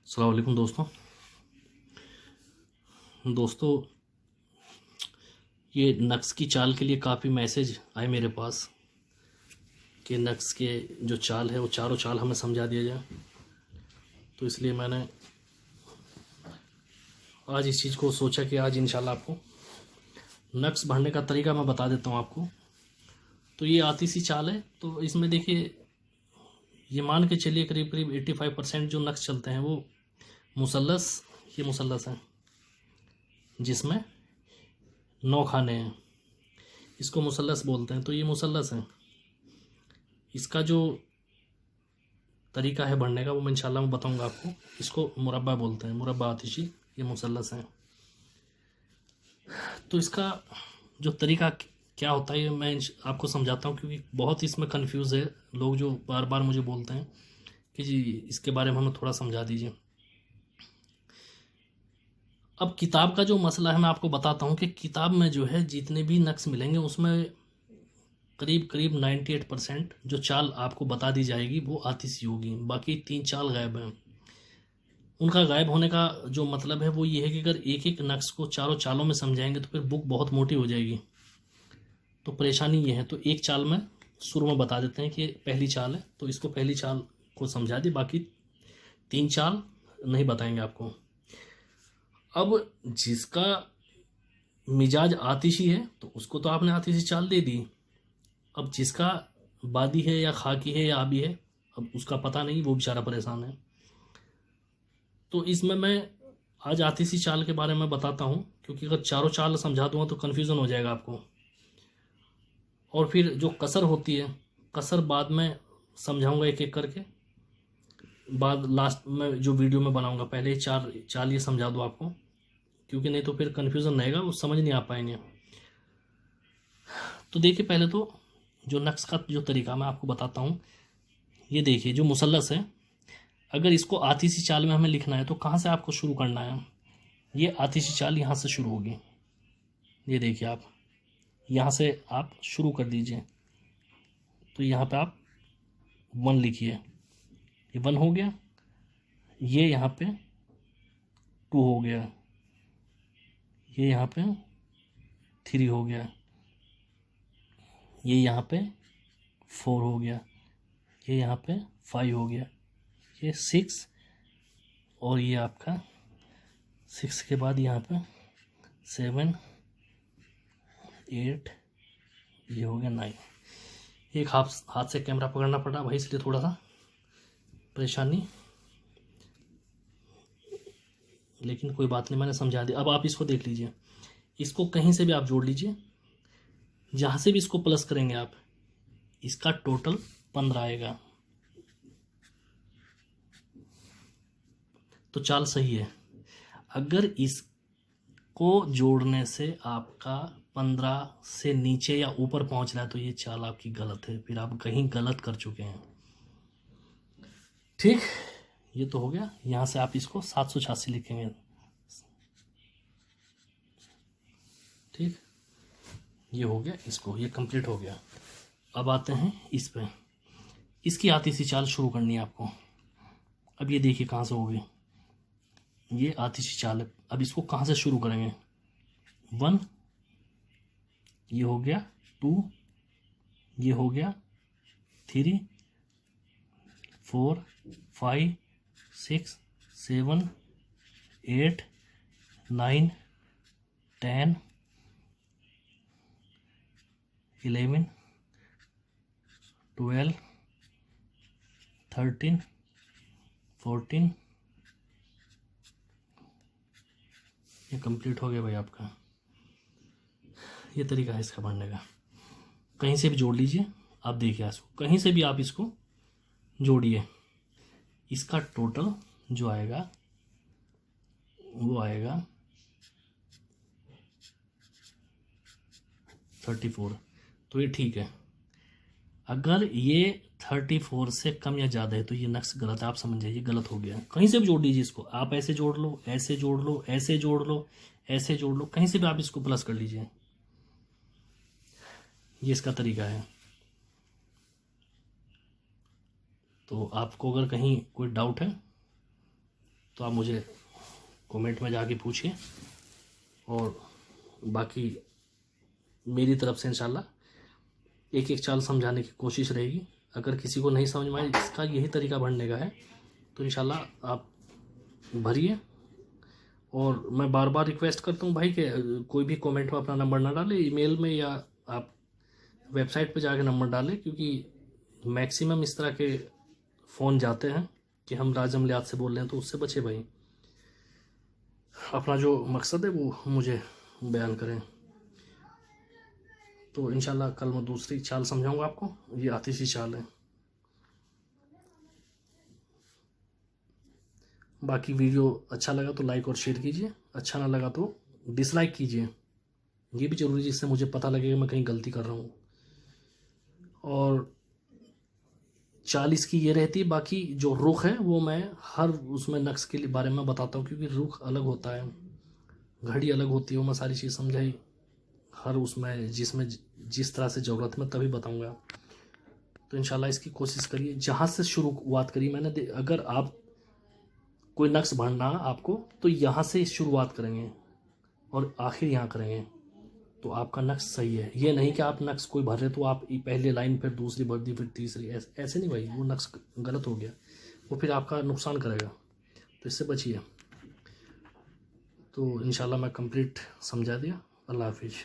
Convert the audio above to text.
अस्सलाम वालेकुम दोस्तों, ये नक्स की चाल के लिए काफ़ी मैसेज आए मेरे पास कि नक्स के जो चाल है वो चारों चाल हमें समझा दिया जाए। तो इसलिए मैंने आज इस चीज़ को सोचा कि आज इंशाल्लाह आपको नक्स भरने का तरीका मैं बता देता हूँ आपको। तो ये आती सी चाल है। तो इसमें देखिए, ये मान के चलिए करीब करीब 85% जो नक्स चलते हैं वो मुसल्लस, ये मुसल्लस है जिसमें 9 खाने हैं, इसको मुसल्लस बोलते हैं। तो ये मुसल्लस है, इसका जो तरीका है बढ़ने का वो मैं इंशाल्लाह मैं बताऊंगा आपको। इसको मुरब्बा बोलते हैं, मुरब्बा आतिशी, ये मुसल्लस है। तो इसका जो तरीका क्या होता है ये मैं आपको समझाता हूँ, क्योंकि बहुत इसमें कंफ्यूज है। लोग जो बार बार मुझे बोलते हैं कि जी इसके बारे में हमें थोड़ा समझा दीजिए। अब किताब का जो मसला है मैं आपको बताता हूँ कि किताब में जो है जितने भी नक्श मिलेंगे उसमें करीब करीब 98% जो चाल आपको बता दी जाएगी वो आतिशी होगी। बाकी 3 चाल गायब हैं। उनका गायब होने का जो मतलब है वो ये है कि अगर एक एक नक्श को चारों चालों में समझाएंगे तो फिर बुक बहुत मोटी हो जाएगी। तो परेशानी ये है। तो एक चाल में शुरू में बता देते हैं कि पहली चाल है, तो इसको पहली चाल को समझा दी, बाकी 3 चाल नहीं बताएंगे आपको। अब जिसका मिजाज आतिशी है तो उसको तो आपने आतिशी चाल दे दी। अब जिसका बादी है या खाकी है या आबी है, अब उसका पता नहीं, वो बेचारा परेशान है। तो इसमें मैं आज आतिशी चाल के बारे में बताता हूँ, क्योंकि अगर चारों चाल समझा दूंगा तो कन्फ्यूज़न हो जाएगा आपको। और फिर जो कसर होती है, कसर बाद में समझाऊंगा एक एक करके, बाद लास्ट में जो वीडियो में बनाऊंगा। पहले ही चार चाल ये समझा दूँ आपको, क्योंकि नहीं तो फिर कन्फ्यूज़न रहेगा, वो समझ नहीं आ पाएंगे। तो देखिए, पहले तो जो नक्श का जो तरीका मैं आपको बताता हूँ। ये देखिए, जो मुसल्लस है, अगर इसको आतिशी चाल में हमें लिखना है तो कहाँ से आपको शुरू करना है। ये आतिशी चाल यहाँ से शुरू होगी। ये देखिए, आप यहाँ से आप शुरू कर दीजिए। तो यहाँ पे आप 1 लिखिए, ये 1 हो गया। ये यहाँ पे 2 हो गया, ये यहाँ पे 3 हो गया, ये यहाँ पे 4 हो गया, ये यहाँ पे 5 हो गया, ये 6, और ये आपका 6 के बाद यहाँ पे 7, 8, ये हो गया 9। एक हाथ से कैमरा पकड़ना पड़ा भाई, इसलिए थोड़ा सा परेशानी, लेकिन कोई बात नहीं, मैंने समझा दिया। अब आप इसको देख लीजिए, इसको कहीं से भी आप जोड़ लीजिए, जहाँ से भी इसको प्लस करेंगे आप, इसका टोटल 15 आएगा। तो चाल सही है। अगर इसको जोड़ने से आपका 15 से नीचे या ऊपर पहुंच रहा है तो ये चाल आपकी गलत है, फिर आप कहीं गलत कर चुके हैं। ठीक, ये तो हो गया। यहाँ से आप इसको 786 लिखेंगे। ठीक, ये हो गया, इसको ये कंप्लीट हो गया। अब आते हैं इस पे, इसकी आतिशी चाल शुरू करनी है आपको। अब ये देखिए कहाँ से होगी, ये आतिशी चाल है। अब इसको कहाँ से शुरू करेंगे। 1, ये हो गया 2, ये हो गया 3, 4, 5, 6, 7, 8, 9, 10, 11, 12, 13, 14, ये कंप्लीट हो गया भाई आपका। ये तरीका है इसका पढ़ने का। कहीं से भी जोड़ लीजिए, आप देखिए इसको कहीं से भी आप इसको जोड़िए, इसका टोटल जो आएगा वो आएगा 34। तो ये ठीक है। अगर ये 34 से कम या ज़्यादा है तो ये नक्श गलत है, आप समझ जाइए गलत हो गया। कहीं से भी जोड़ लीजिए इसको, आप ऐसे जोड़ लो, ऐसे जोड़ लो, ऐसे जोड़ लो, ऐसे जोड़ लो, कहीं से भी आप इसको प्लस कर लीजिए। ये इसका तरीका है। तो आपको अगर कहीं कोई डाउट है तो आप मुझे कमेंट में जाके पूछिए, और बाकी मेरी तरफ से इंशाल्लाह एक एक चाल समझाने की कोशिश रहेगी। अगर किसी को नहीं समझ में आए, इसका यही तरीका भरने का है, तो इंशाल्लाह आप भरिए। और मैं बार बार रिक्वेस्ट करता हूँ भाई कि कोई भी कमेंट में अपना नंबर ना डाले, ईमेल में या आप वेबसाइट पे जाके नंबर डालें, क्योंकि मैक्सिमम इस तरह के फ़ोन जाते हैं कि हम राजम लिहाज से बोल रहे हैं, तो उससे बचे भाई। अपना जो मकसद है वो मुझे बयान करें। तो इंशाल्लाह कल मैं दूसरी चाल समझाऊंगा आपको। ये आतिशी चाल है। बाकी वीडियो अच्छा लगा तो लाइक और शेयर कीजिए, अच्छा ना लगा तो डिसलाइक कीजिए, ये भी ज़रूरी है, जिससे मुझे पता लगेगा मैं कहीं गलती कर रहा हूँ। और चाल इसकी ये रहती है, बाकी जो रुख है वो मैं हर उसमें नक्श के बारे में बताता हूँ, क्योंकि रुख अलग होता है, घड़ी अलग होती है, वो मैं सारी चीज़ समझाई हर उसमें जिसमें जिस तरह से ज़रूरत में तभी बताऊँगा। तो इंशाल्लाह इसकी कोशिश करिए, जहाँ से शुरुआत करी मैंने, अगर आप कोई नक्श भरना आपको तो यहाँ से शुरुआत करेंगे और आखिर यहाँ करेंगे, तो आपका नक्श सही है। ये नहीं कि आप नक्श कोई भर रहे तो आप पहले लाइन फिर दूसरी भर दी फिर तीसरी, ऐसे नहीं भाई, वो नक्श गलत हो गया, वो फिर आपका नुकसान करेगा, तो इससे बचिए। तो इंशाल्लाह मैं कंप्लीट समझा दिया। अल्लाह हाफिज़।